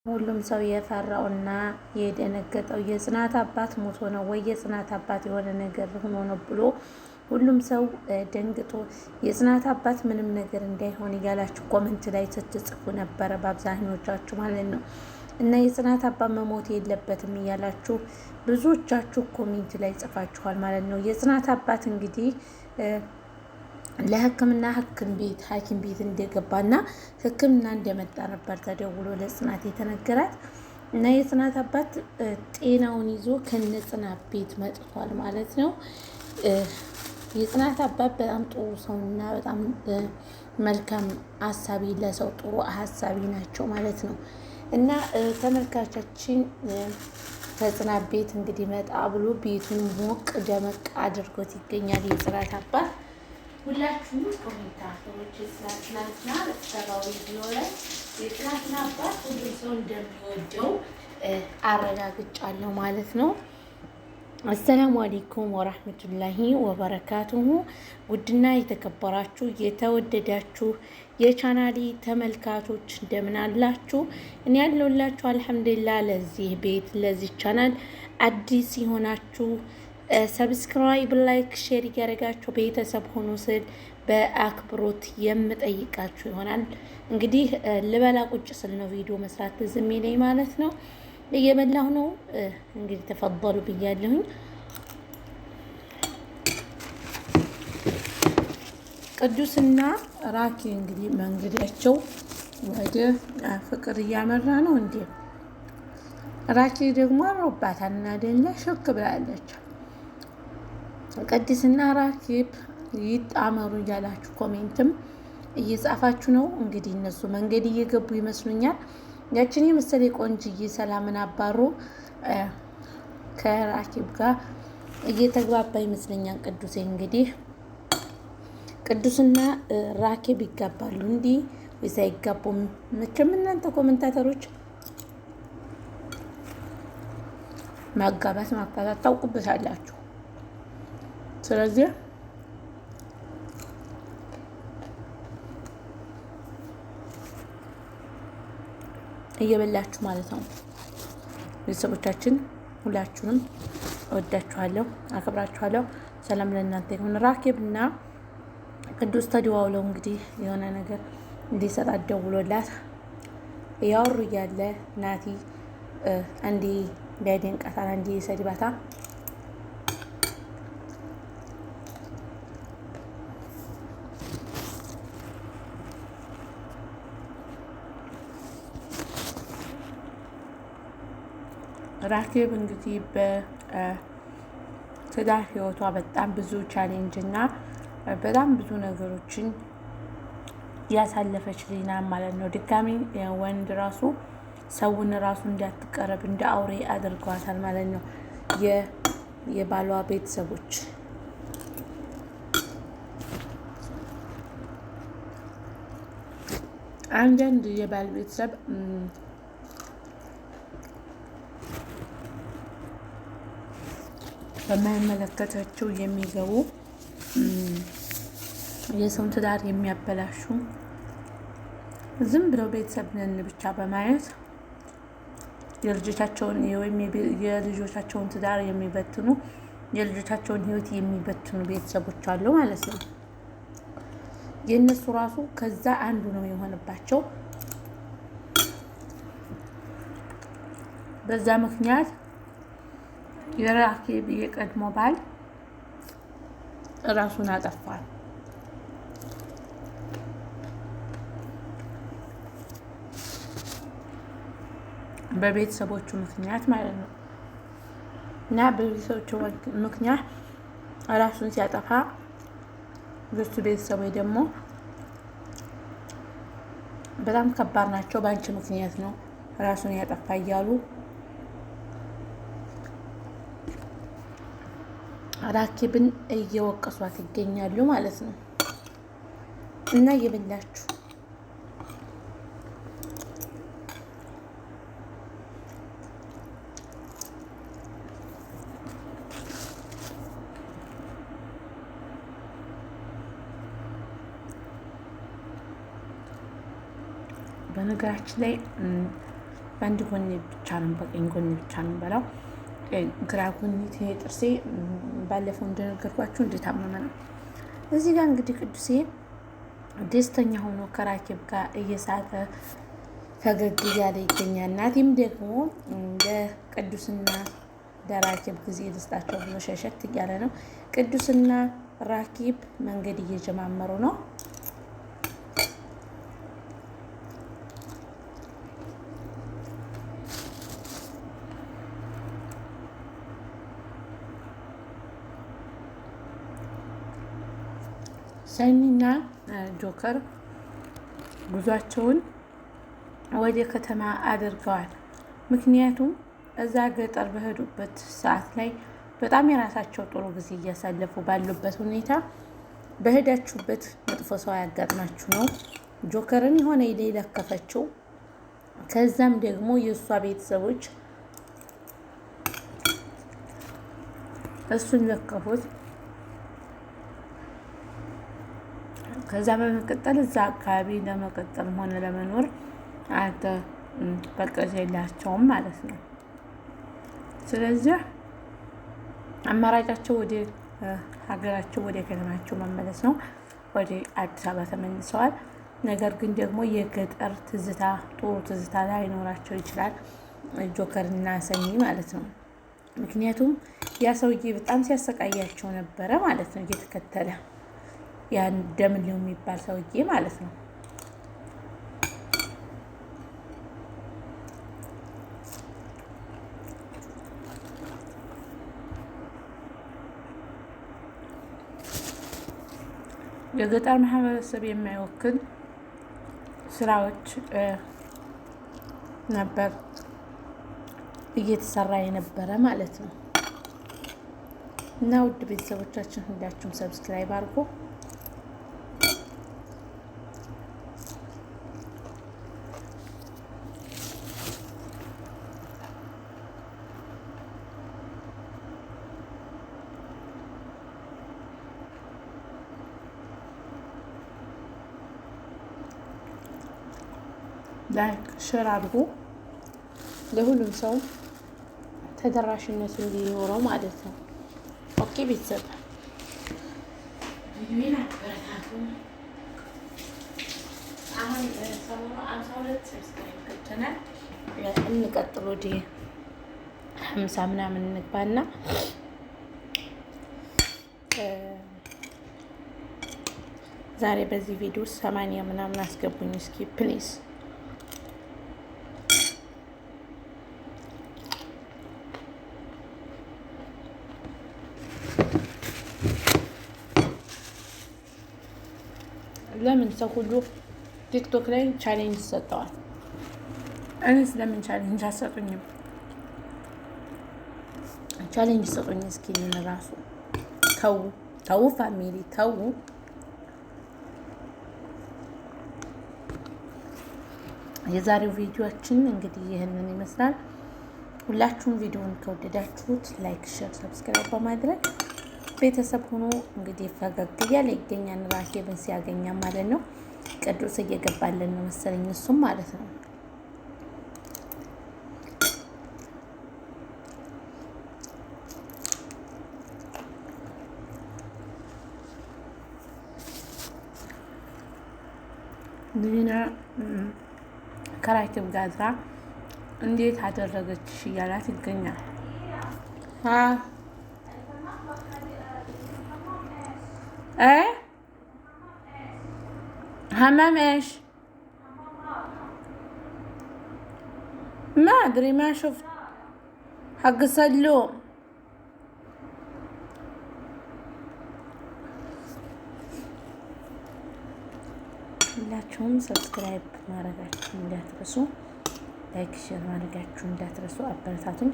ሁሉም ሰው የፈራውና የደነገጠው የጽናት አባት ሞቶ ነው ወይ የጽናት አባት የሆነ ነገር ሆኖ ነው ብሎ ሁሉም ሰው ደንግጦ የጽናት አባት ምንም ነገር እንዳይሆን እያላችሁ ኮመንት ላይ ስትጽፉ ነበረ፣ በአብዛኞቻችሁ ማለት ነው። እና የጽናት አባት መሞት የለበትም እያላችሁ ብዙዎቻችሁ ኮሜንት ላይ ጽፋችኋል ማለት ነው። የጽናት አባት እንግዲህ ለሕክምና ሐኪም ቤት እንደገባና ሕክምና እንደመጣ ነበር ተደውሎ ለጽናት የተነገራት እና የጽናት አባት ጤናውን ይዞ ከነ ጽናት ቤት መጥቷል ማለት ነው። የጽናት አባት በጣም ጥሩ ሰውና በጣም መልካም አሳቢ ለሰው ጥሩ ሀሳቢ ናቸው ማለት ነው። እና ተመልካቻችን ከጽናት ቤት እንግዲህ መጣ ብሎ ቤቱን ሞቅ ደመቅ አድርጎት ይገኛል የጽናት አባት። ሁላችሁም ኮሜንታተሮች ትናንትና በተሰራው ቪዲዮ ላይ የጽናትን አባት ሁሉም ሰው እንደሚወደው አረጋግጫለሁ ማለት ነው። አሰላሙ አለይኩም ወራህመቱላሂ ወበረካቱሁ። ውድና የተከበራችሁ የተወደዳችሁ የቻናሌ ተመልካቾች እንደምን አላችሁ? እኔ ያለሁላችሁ አልሐምዱሊላህ። ለዚህ ቤት ለዚህ ቻናል አዲስ የሆናችሁ ሰብስክራይብ፣ ላይክ፣ ሼር እያደረጋችሁ ቤተሰብ ሆኖ ስል በአክብሮት የምጠይቃችሁ ይሆናል። እንግዲህ ልበላ ቁጭ ስል ነው ቪዲዮ መስራት ዝም ይለኝ ማለት ነው። እየበላሁ ነው እንግዲህ ተፈضሉ ብያለሁኝ። ቅዱስና ራኪ እንግዲህ መንገዳቸው ወደ ፍቅር እያመራ ነው። እንዴ ራኪ ደግሞ አምሮባታል እና ደኛ ሾክ ብላለች። ቅዱስና ራኪብ ይጣመሩ እያላችሁ ኮሜንትም እየጻፋችሁ ነው። እንግዲህ እነሱ መንገድ እየገቡ ይመስሉኛል። ያችን የመሰለ ቆንጅዬ ሰላምን አባሮ ከራኪብ ጋር እየተግባባ ይመስለኛል። ቅዱሴ እንግዲህ ቅዱስና ራኪብ ይጋባሉ እንዲህ ወይስ አይጋቡም? መቼም እናንተ ኮሜንታተሮች ማጋባት ማፋታት ታውቁበታላችሁ። ስለዚህ እየበላችሁ ማለት ነው። ቤተሰቦቻችን ሁላችሁንም እወዳችኋለሁ፣ አከብራችኋለሁ። ሰላም ለእናንተ ይሁን። ራኪብ እና ቅዱስ ተደዋውለው እንግዲህ የሆነ ነገር እንዲሰጣት ደውሎላት እያወሩ እያለ ናቲ አንዴ ቢያደንቃታል፣ አንዴ ሰድባታ ራኪብ እንግዲህ በትዳር ህይወቷ በጣም ብዙ ቻሌንጅ እና በጣም ብዙ ነገሮችን ያሳለፈች ሊና ማለት ነው። ድጋሚ ወንድ ራሱ ሰውን ራሱ እንዳትቀረብ እንደ አውሬ አድርገዋታል ማለት ነው የባሏ ቤተሰቦች። አንዳንድ የባል ቤተሰብ በማይመለከታቸው የሚገቡ የሰውን ትዳር የሚያበላሹ ዝም ብለው ቤተሰብ ነን ብቻ በማየት የልጆቻቸውን ትዳር የሚበትኑ የልጆቻቸውን ህይወት የሚበትኑ ቤተሰቦች አሉ ማለት ነው። የእነሱ ራሱ ከዛ አንዱ ነው የሆነባቸው። በዛ ምክንያት የራኪብ የቀድሞ ባል ራሱን አጠፋል። በቤተሰቦቹ ምክንያት ማለት ነው። እና በቤተሰቦቹ ምክንያት ራሱን ሲያጠፋ የሱ ቤተሰቦች ደግሞ በጣም ከባድ ናቸው። በአንቺ ምክንያት ነው ራሱን ያጠፋ እያሉ ራኪብን እየወቀሷት ይገኛሉ ማለት ነው። እና እየበላችሁ በነገራችን ላይ በአንድ ጎን ብቻ ነው በቀኝ ጎን ብቻ ነው በላው። ግራ ጎን ጥርሴ ባለፈው እንደነገርኳችሁ እንደታመመ ነው። እዚህ ጋር እንግዲህ ቅዱሴ ደስተኛ ሆኖ ከራኬብ ጋር እየሳቀ ፈገግ እያለ ይገኛል። ናቲም ደግሞ ለቅዱስና ለራኬብ ጊዜ ደስታቸው ብሎ ሸሸት እያለ ነው። ቅዱስና ራኬብ መንገድ እየጀማመሩ ነው። ሰኒና ጆከር ጉዟቸውን ወደ ከተማ አድርገዋል። ምክንያቱም እዛ ገጠር በሄዱበት ሰዓት ላይ በጣም የራሳቸው ጥሩ ጊዜ እያሳለፉ ባሉበት ሁኔታ በሄዳችሁበት መጥፎ ሰው ያጋጥማችሁ ነው ጆከርን የሆነ የለከፈችው። ከዛም ደግሞ የእሷ ቤተሰቦች እሱን ለከፉት። ከዛ በመቀጠል እዛ አካባቢ ለመቀጠልም ሆነ ለመኖር በቀዝ የላቸውም ማለት ነው። ስለዚህ አማራጫቸው ወደ ሀገራቸው ወደ ከተማቸው መመለስ ነው። ወደ አዲስ አበባ ተመልሰዋል። ነገር ግን ደግሞ የገጠር ትዝታ ጥሩ ትዝታ ላይኖራቸው ይችላል ጆከርና ሰኒ ማለት ነው። ምክንያቱም ያ ሰውዬ በጣም ሲያሰቃያቸው ነበረ ማለት ነው እየተከተለ ያን ደምሌው የሚባል ሰውዬ ማለት ነው። የገጠር ማህበረሰብ የማይወክል ስራዎች ነበር እየተሰራ የነበረ ማለት ነው። እና ውድ ቤተሰቦቻችን ሁላችሁም ሰብስክራይብ አድርጎ ላይክ ሼር አድርጉ ለሁሉም ሰው ተደራሽነት እንዲኖረው ማለት ነው። ኦኬ ቤተሰብ አሁን ሰሞኑ 52 ሰብስክራይብ ገብተናል። እንቀጥል ወደ 50 ምናምን እንግባና ዛሬ በዚህ ቪዲዮ 80 ምናምን አስገቡኝ እስኪ ፕሊዝ። ለምን ሰው ሁሉ ቲክቶክ ላይ ቻሌንጅ ይሰጠዋል? እኔስ ለምን ቻሌንጅ አሰጡኝም? ቻሌንጅ ሰጡኝ እስኪ ራሱ ተው ፋሚሊ ተው። የዛሬው ቪዲዮአችን እንግዲህ ይህንን ይመስላል። ሁላችሁም ቪዲዮውን ከወደዳችሁት ላይክ፣ ሼር፣ ሰብስክራይብ በማድረግ ቤተሰብ ሆኖ እንግዲህ ፈገግ እያለ ይገኛል። ራኬብን ሲያገኛ ማለት ነው። ቅዱስ እየገባልን ነው መሰለኝ እሱም ማለት ነው። ሊና ከራኬብ ጋዛ እንዴት አደረገችሽ እያላት ይገኛል። حمام ايش؟ ما ادري ما شفت حق سلوم. ሁላችሁም ሰብስክራይብ ማድረጋችሁ እንዳትረሱ፣ ላይክ ሼር ማድረጋችሁ እንዳትረሱ፣ አበረታቱኝ።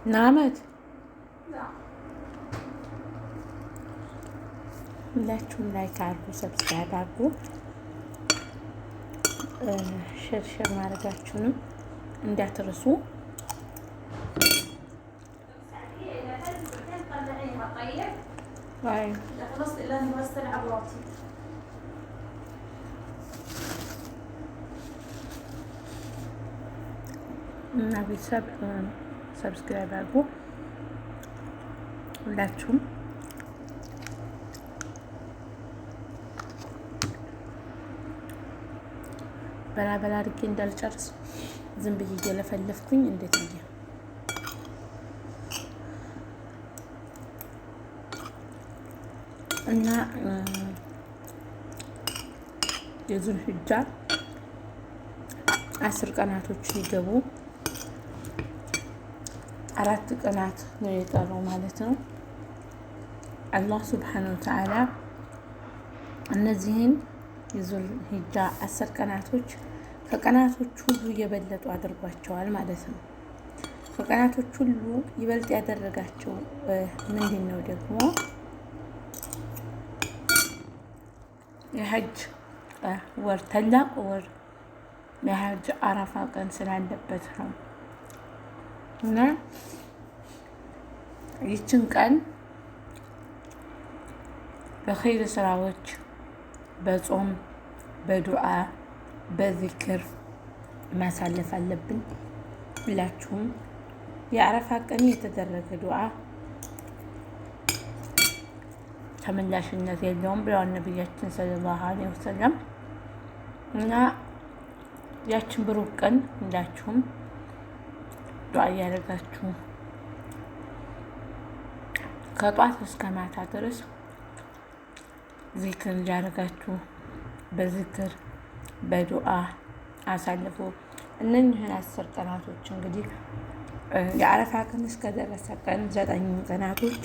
ናመት ሁላችሁም ላይክ አድርጉ፣ ሰብስክራይብ አድርጉ። ሼር ማድረጋችሁንም እንዳትረሱ። እና ቤተሰብ ሰብስክራይብ አድርጉ ሁላችሁም። በላ አድርጌ እንዳልጨርስ ዝም ብዬ እየለፈለፍኩኝ እንዴት ብዬ እና የዙል ሂጃ 10 ቀናቶች ሊገቡ 4 ቀናት ነው የቀረው ማለት ነው። አላህ ሱብሓነሁ ወተዓላ እነዚህን የዙል ሂጃ 10 ቀናቶች ከቀናቶች ሁሉ የበለጡ አድርጓቸዋል ማለት ነው። ከቀናቶች ሁሉ ይበልጥ ያደረጋቸው ምንድን ነው ደግሞ የሐጅ ወር ታላቅ ወር የሐጅ አረፋ ቀን ስላለበት ነው። እና ይችን ቀን በኸይር ስራዎች፣ በጾም፣ በዱዓ፣ በዚክር ማሳለፍ አለብን። ሁላችሁም የአረፋ ቀን የተደረገ ዱዓ ተመላሽነት የለውም ብለዋል ነቢያችን ሰለላሁ ዐለይሂ ወሰለም። እና ያችን ብሩክ ቀን ሁላችሁም ዱዓ እያደረጋችሁ ከጧት እስከ ማታ ድረስ ዚክር እያደረጋችሁ በዚክር በዱዓ አሳልፉ። እነኝህን 10 ቀናቶች እንግዲህ የአረፋ ቀን እስከደረሰ ቀን 9 ቀናቶች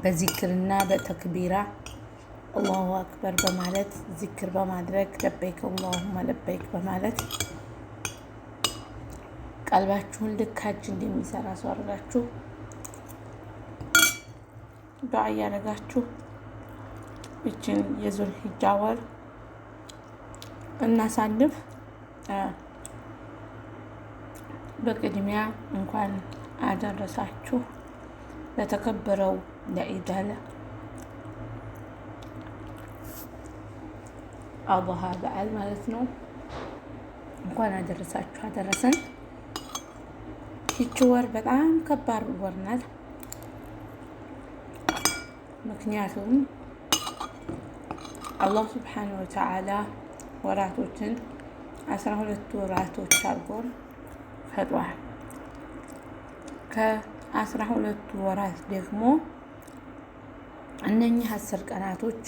በዚክርና በተክቢራ አላሁ አክበር በማለት ዚክር በማድረግ ለበይክ አላሁመ ለበይክ በማለት ቀልባችሁን ልክ ሀጅ እንደሚሰራ ሰው አድርጋችሁ ዱዓ እያደረጋችሁ ይችን የዙል ሂጃ ወር እናሳልፍ። በቅድሚያ እንኳን አደረሳችሁ ለተከበረው ለኢድ አልአድሃ በዓል ማለት ነው። እንኳን አደረሳችሁ አደረሰን። ይቺ ወር በጣም ከባድ ወር ናት። ምክንያቱም አላህ ሱብሓነሁ ወተዓላ ወራቶችን 12 ወራቶች አድርጎ ፈጥሯል። ከ12 ወራት ደግሞ እነኚህ 10 ቀናቶች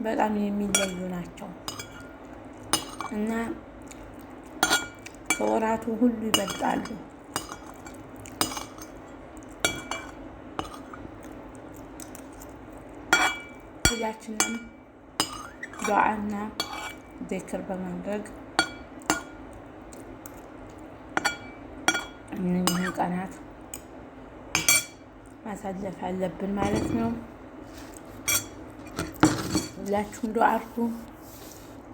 በጣም የሚለዩ ናቸው እና ከወራቱ ሁሉ ይበልጣሉ። ሁላችንም ዱዓና ዚክር በማድረግ እነኚህን ቀናት ማሳለፍ አለብን ማለት ነው። ሁላችሁም ዱዓ አድርጉ።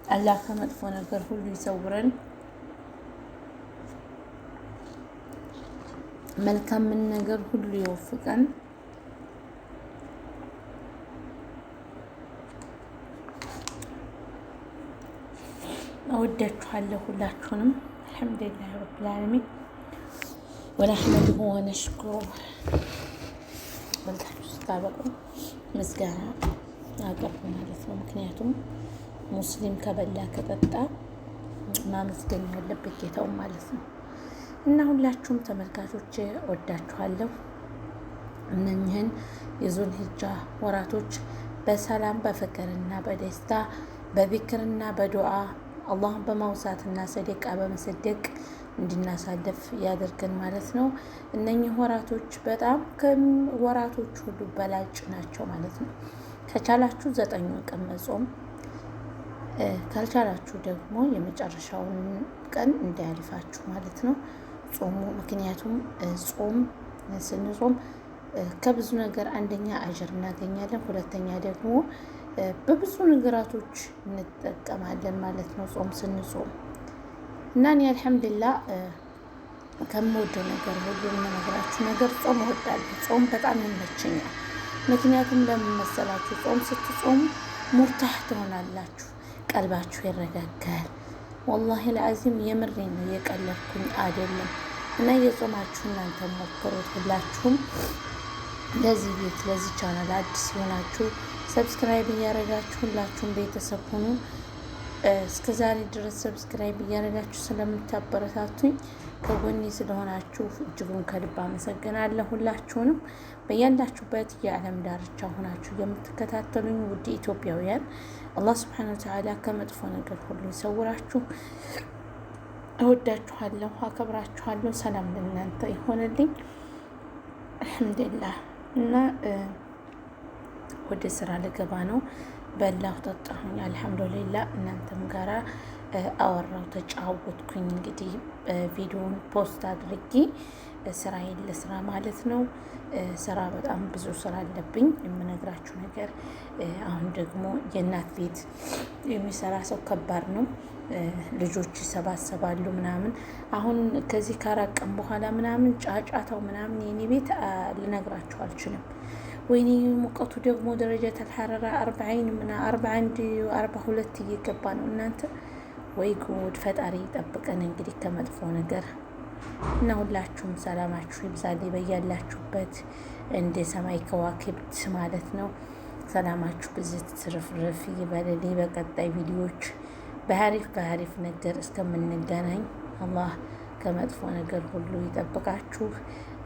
አላህ ከመጥፎ ነገር ሁሉ ይሰውረን፣ መልካምን ነገር ሁሉ ይወፍቀን። እወዳችኋለሁ ሁላችሁንም። አልሐምዱሊላህ ረብል ዓለሚን ወነሕመዱሁ ወነሽኩሩሁ። በልታችሁ ስታበቁ ምስጋና አቅርቡ ማለት ነው። ምክንያቱም ሙስሊም ከበላ ከጠጣ ማመስገን ያለበት ጌታውን ማለት ነው። እና ሁላችሁም ተመልካቾች እወዳችኋለሁ። እነኝህን የዙል ሂጃ ወራቶች በሰላም በፍቅርና በደስታ በዚክርና በዱዓ አላህን በማውሳትና ሰደቃ በመሰደቅ እንድናሳልፍ ያደርገን ማለት ነው። እነኚህ ወራቶች በጣም ከወራቶች ሁሉ በላጭ ናቸው ማለት ነው። ከቻላችሁ 9 ቀን መጾም፣ ካልቻላችሁ ደግሞ የመጨረሻውን ቀን እንዳያልፋችሁ ማለት ነው ጾሙ። ምክንያቱም ጾም ስንጾም ከብዙ ነገር አንደኛ አጅር እናገኛለን፣ ሁለተኛ ደግሞ በብዙ ነገራቶች እንጠቀማለን ማለት ነው ጾም ስንጾም። እና እኔ አልሐምዱሊላህ ከምወደው ነገር ሁሉ የምነግራችሁ ነገር ጾም እወዳለሁ። ጾም በጣም ይመቸኛል። ምክንያቱም ለምን መሰላችሁ? ጾም ስትጾሙ ሙርታህ ትሆናላችሁ፣ ቀልባችሁ ይረጋጋል። ወላሂ ለአዚም የምሬን ነው፣ የቀለድኩኝ አይደለም። እና የጾማችሁ እናንተ ሞክሩት ሁላችሁም። ለዚህ ቤት ለዚህ ቻናል አዲስ ሲሆናችሁ ሰብስክራይብ እያደረጋችሁ ሁላችሁም ቤተሰብ ሁኑ። እስከ ዛሬ ድረስ ሰብስክራይብ እያደረጋችሁ ስለምታበረታቱኝ ከጎኔ ስለሆናችሁ እጅጉን ከልብ አመሰግናለሁ። ሁላችሁንም በያላችሁበት የዓለም ዳርቻ ሆናችሁ የምትከታተሉኝ ውድ ኢትዮጵያውያን አላህ ሱብሓነሁ ወተዓላ ከመጥፎ ነገር ሁሉ ይሰውራችሁ። እወዳችኋለሁ፣ አከብራችኋለሁ። ሰላም ለእናንተ ይሆንልኝ። አልሐምዱሊላህ። እና ወደ ስራ ልገባ ነው። በላሁ ጠጣሁኝ፣ አልሐምዱሊላህ። እናንተም ጋራ አወራው ተጫወትኩኝ። እንግዲህ ቪዲዮውን ፖስት አድርጌ ስራዬን ልስራ ማለት ነው። ስራ በጣም ብዙ ስራ አለብኝ። የምነግራችሁ ነገር አሁን ደግሞ የእናት ቤት የሚሰራ ሰው ከባድ ነው። ልጆች ይሰባሰባሉ ምናምን። አሁን ከዚህ ከአራት ቀን በኋላ ምናምን ጫጫታው ምናምን የኔ ቤት ልነግራችሁ አልችልም። ወይኔ ሙቀቱ ደግሞ ደረጃ ተልሐረራ 41 42 እየገባ ነው እናንተ። ወይ ጉድ! ፈጣሪ ይጠብቀን እንግዲህ ከመጥፎ ነገር እና ሁላችሁም ሰላማችሁ ይብዛልኝ በያላችሁበት እንደ ሰማይ ከዋክብት ማለት ነው። ሰላማችሁ ብዝት ትርፍርፍ ይበልልኝ። በቀጣይ ቪዲዮዎች በሀሪፍ ነገር እስከምንገናኝ አላህ ከመጥፎ ነገር ሁሉ ይጠብቃችሁ።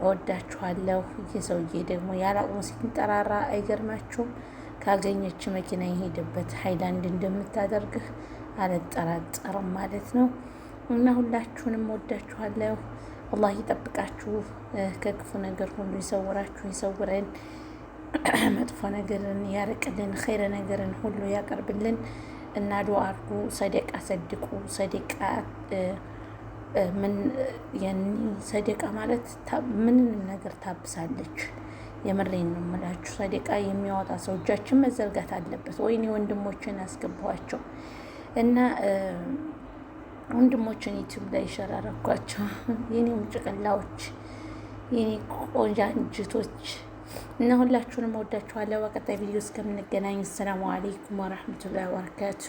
እወዳችኋለሁ። የሰውዬ ደግሞ ያላቅሙ ሲንጠራራ አይገርማችሁም? ካገኘች መኪና የሄደበት ሃይላንድ እንደምታደርግህ አልጠራጠርም ማለት ነው። እና ሁላችሁንም ወዳችኋለሁ። አላህ ይጠብቃችሁ፣ ከክፉ ነገር ሁሉ ይሰውራችሁ፣ ይሰውረን፣ መጥፎ ነገርን ያርቅልን፣ ኸይረ ነገርን ሁሉ ያቀርብልን። እና ዱዓ አድርጉ፣ ሰደቃ ሰድቁ። ሰደቃ ሰደቃ ማለት ምንም ነገር ታብሳለች። የምሬን ነው የምላችሁ። ሰደቃ የሚያወጣ ሰው እጃችን መዘርጋት አለበት። ወይኔ ወንድሞችን አስገባኋቸው እና ወንድሞችን ዩቲዩብ ላይ ይሸራረኳቸው። የኔ ሙጭቅላዎች፣ የኔ ቆንጃንጅቶች እና ሁላችሁንም ወዳችኋለሁ። በቀጣይ ቪዲዮ እስከምንገናኝ ሰላሙ አለይኩም ወራህመቱላሂ ወበረካቱ።